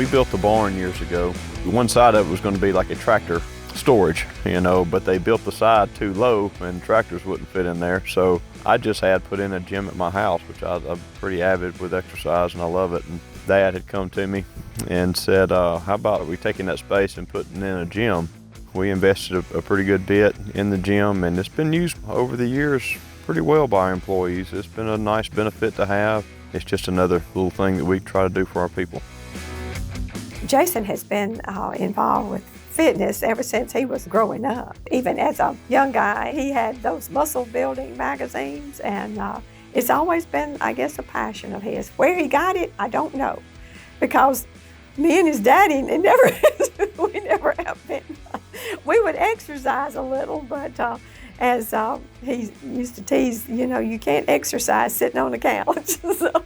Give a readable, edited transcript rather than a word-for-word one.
We built the barn years ago. One side of it was going to be like a tractor storage, but they built the side too low and tractors wouldn't fit in there. So I just had put in a gym at my house, which I'm pretty avid with exercise and I love it. And Dad had come to me and said, how about we taking that space and putting in a gym? We invested a pretty good bit in the gym, and it's been used over the years pretty well by our employees. It's been a nice benefit to have. It's just another little thing that we try to do for our people. Jason has been involved with fitness ever since he was growing up. Even as a young guy, he had those muscle building magazines, and it's always been, I guess, a passion of his. Where he got it, I don't know, because me and his daddy, we never have been. We would exercise a little, but as he used to tease, you can't exercise sitting on the couch. So